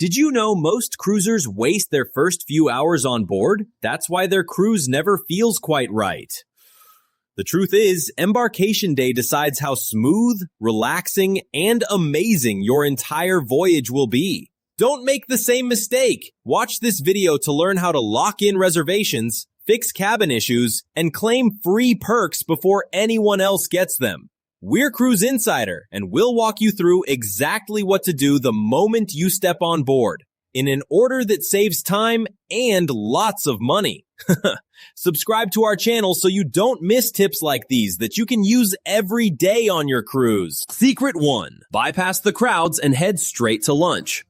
Did you know most cruisers waste their first few hours on board? That's why their cruise never feels quite right. The truth is, Embarkation Day decides how smooth, relaxing, and amazing your entire voyage will be. Don't make the same mistake. Watch this video to learn how to lock in reservations, fix cabin issues, and claim free perks before anyone else gets them. We're Cruise Insider, and we'll walk you through exactly what to do the moment you step on board, in an order that saves time and lots of money. Subscribe to our channel so you don't miss tips like these that you can use every day on your cruise. Secret 1. Bypass the crowds and head straight to lunch.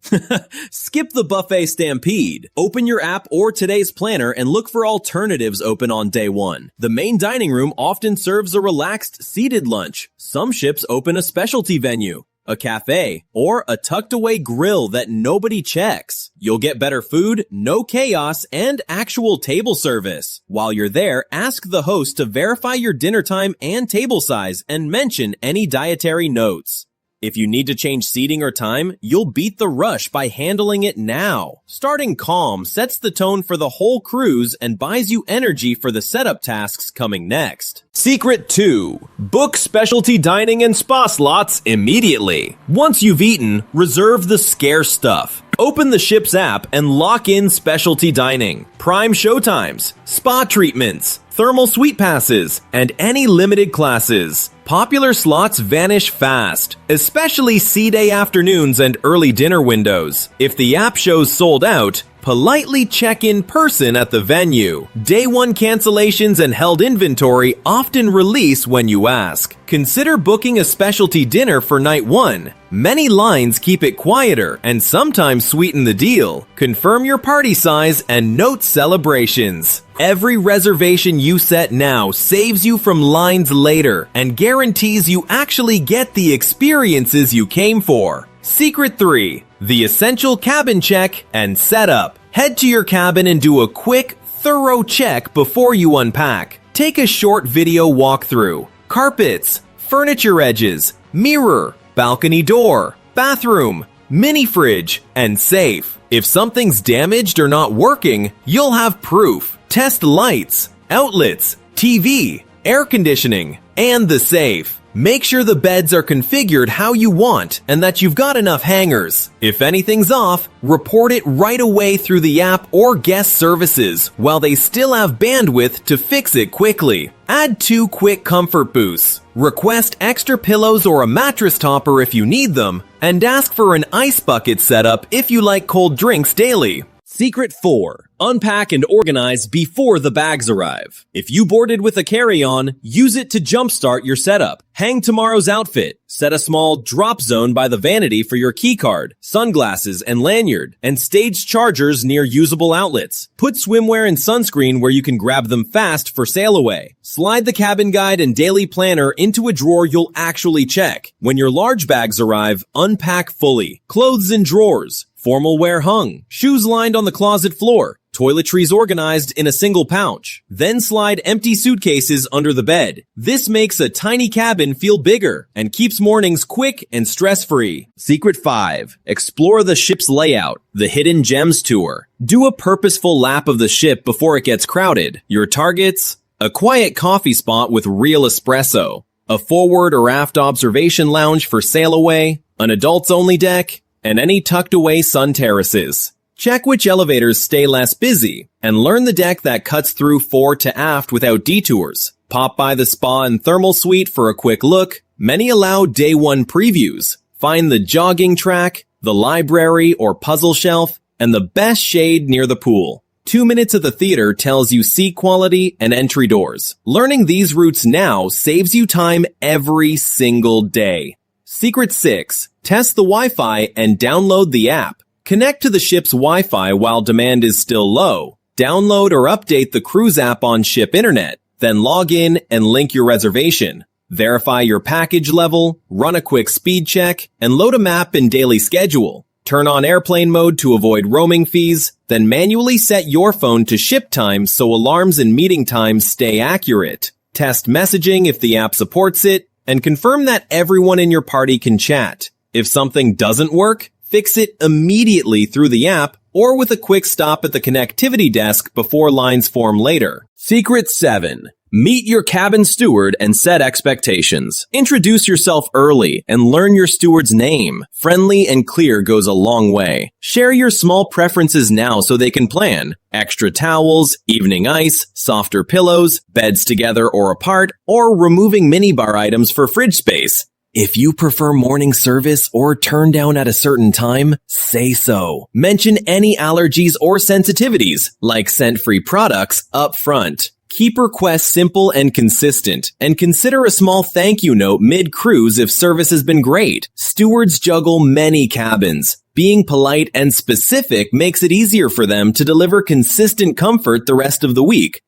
Skip the buffet stampede. Open your app or today's planner and look for alternatives open on day 1. The main dining room often serves a relaxed seated lunch. Some ships open a specialty venue, a cafe, or a tucked-away grill that nobody checks. You'll get better food, no chaos, and actual table service. While you're there, ask the host to verify your dinner time and table size and mention any dietary notes. If you need to change seating or time, you'll beat the rush by handling it now. Starting calm sets the tone for the whole cruise and buys you energy for the setup tasks coming next. Secret 2. Book specialty dining and spa slots immediately. Once you've eaten, reserve the scarce stuff. Open the ship's app and lock in specialty dining, prime showtimes, spa treatments, thermal suite passes, and any limited classes. Popular slots vanish fast, especially sea day afternoons and early dinner windows. If the app shows sold out, politely check in person at the venue. Day 1 cancellations and held inventory often release when you ask. Consider booking a specialty dinner for night 1. Many lines keep it quieter and sometimes sweeten the deal. Confirm your party size and note celebrations. Every reservation you set now saves you from lines later and guarantees you actually get the experiences you came for. Secret 3. The essential cabin check and setup. Head to your cabin and do a quick, thorough check before you unpack. Take a short video walkthrough. Carpets, furniture edges, mirror, balcony door, bathroom, mini fridge, and safe. If something's damaged or not working, you'll have proof. Test lights, outlets, TV, air conditioning, and the safe. Make sure the beds are configured how you want and that you've got enough hangers. If anything's off, report it right away through the app or guest services while they still have bandwidth to fix it quickly. Add 2 quick comfort boosts. Request extra pillows or a mattress topper if you need them, and ask for an ice bucket setup if you like cold drinks daily. Secret 4. Unpack and organize before the bags arrive. If you boarded with a carry-on, use it to jumpstart your setup. Hang tomorrow's outfit. Set a small drop zone by the vanity for your keycard, sunglasses, and lanyard, and stage chargers near usable outlets. Put swimwear and sunscreen where you can grab them fast for sail away. Slide the cabin guide and daily planner into a drawer you'll actually check. When your large bags arrive, unpack fully. Clothes in drawers. Formal wear hung, shoes lined on the closet floor, toiletries organized in a single pouch. Then slide empty suitcases under the bed. This makes a tiny cabin feel bigger and keeps mornings quick and stress-free. Secret 5. Explore the ship's layout, the hidden gems tour. Do a purposeful lap of the ship before it gets crowded. Your targets? A quiet coffee spot with real espresso, a forward or aft observation lounge for sail away, an adults-only deck, and any tucked-away sun terraces. Check which elevators stay less busy, and learn the deck that cuts through fore to aft without detours. Pop by the spa and thermal suite for a quick look. Many allow day 1 previews. Find the jogging track, the library or puzzle shelf, and the best shade near the pool. 2 minutes at the theater tells you seat quality and entry doors. Learning these routes now saves you time every single day. Secret 6. Test the Wi-Fi and download the app. Connect to the ship's Wi-Fi while demand is still low. Download or update the cruise app on ship internet. Then log in and link your reservation. Verify your package level, run a quick speed check, and load a map and daily schedule. Turn on airplane mode to avoid roaming fees, then manually set your phone to ship time so alarms and meeting times stay accurate. Test messaging if the app supports it, and confirm that everyone in your party can chat. If something doesn't work, Fix it immediately through the app or with a quick stop at the connectivity desk before lines form later. Secret 7. Meet your cabin steward and set expectations. Introduce yourself early and learn your steward's name. Friendly and clear goes a long way. Share your small preferences now so they can plan. Extra towels, evening ice, softer pillows, beds together or apart, or removing minibar items for fridge space. If you prefer morning service or turn down at a certain time, say so. Mention any allergies or sensitivities, like scent-free products, up front. Keep requests simple and consistent, and consider a small thank you note mid-cruise if service has been great. Stewards juggle many cabins. Being polite and specific makes it easier for them to deliver consistent comfort the rest of the week.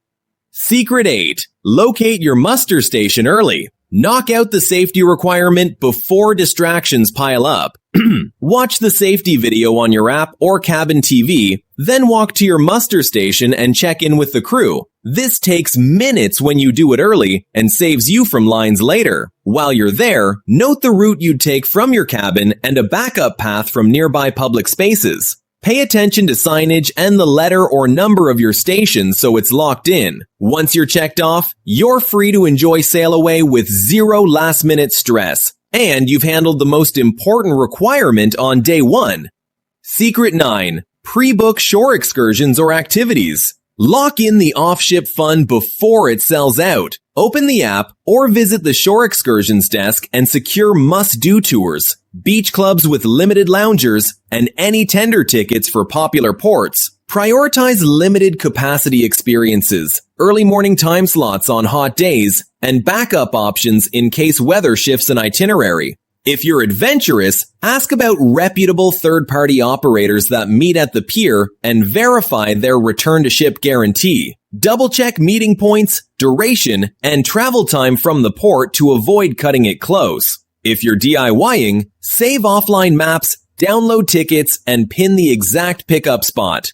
Secret 8. Locate your muster station early. Knock out the safety requirement before distractions pile up. Watch the safety video on your app or cabin TV, then walk to your muster station and check in with the crew. This takes minutes when you do it early and saves you from lines later. While you're there, note the route you'd take from your cabin and a backup path from nearby public spaces. Pay attention to signage and the letter or number of your station so it's locked in. Once you're checked off, you're free to enjoy sail away with zero last-minute stress. And you've handled the most important requirement on day 1. Secret 9. Pre-book shore excursions or activities. Lock in the off-ship fun before it sells out. Open the app or visit the shore excursions desk and secure must-do tours, beach clubs with limited loungers, and any tender tickets for popular ports. Prioritize limited capacity experiences, early morning time slots on hot days, and backup options in case weather shifts an itinerary. If you're adventurous, ask about reputable third-party operators that meet at the pier and verify their return-to-ship guarantee. Double-check meeting points, duration, and travel time from the port to avoid cutting it close. If you're DIYing, save offline maps, download tickets, and pin the exact pickup spot.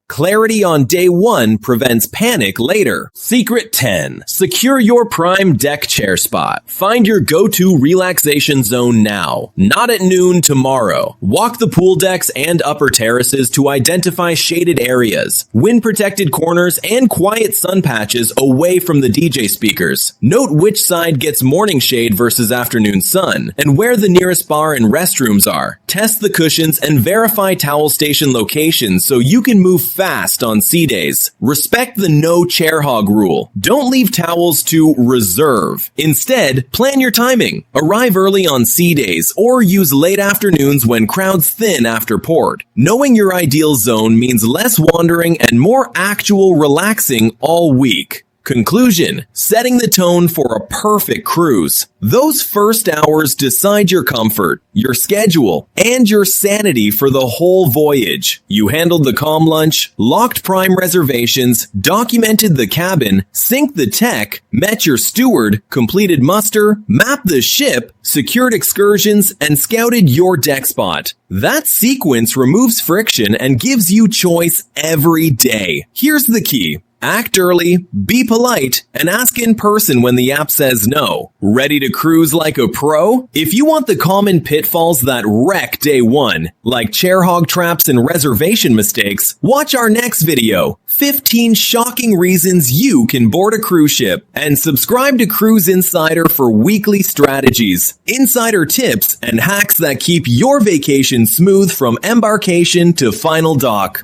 Clarity on day 1 prevents panic later. Secret 10. Secure your prime deck chair spot. Find your go-to relaxation zone now, not at noon tomorrow. Walk the pool decks and upper terraces to identify shaded areas, wind-protected corners, and quiet sun patches away from the DJ speakers. Note which side gets morning shade versus afternoon sun, and where the nearest bar and restrooms are. Test the cushions and verify towel station locations so you can move fast on sea days. Respect the no chair hog rule. Don't leave towels to reserve. Instead, plan your timing. Arrive early on sea days or use late afternoons when crowds thin after port. Knowing your ideal zone means less wandering and more actual relaxing all week. Conclusion: setting the tone for a perfect cruise. Those first hours decide your comfort, your schedule, and your sanity for the whole voyage. You handled the calm lunch, locked prime reservations, documented the cabin, synced the tech, met your steward, completed muster, mapped the ship, secured excursions, and scouted your deck spot. That sequence removes friction and gives you choice every day. Here's the key. Act early, be polite, and ask in person when the app says no. Ready to cruise like a pro? If you want the common pitfalls that wreck day 1, like chair hog traps and reservation mistakes, watch our next video, 15 shocking reasons you can board a cruise ship, and subscribe to Cruise Insider for weekly strategies, insider tips, and hacks that keep your vacation smooth from embarkation to final dock.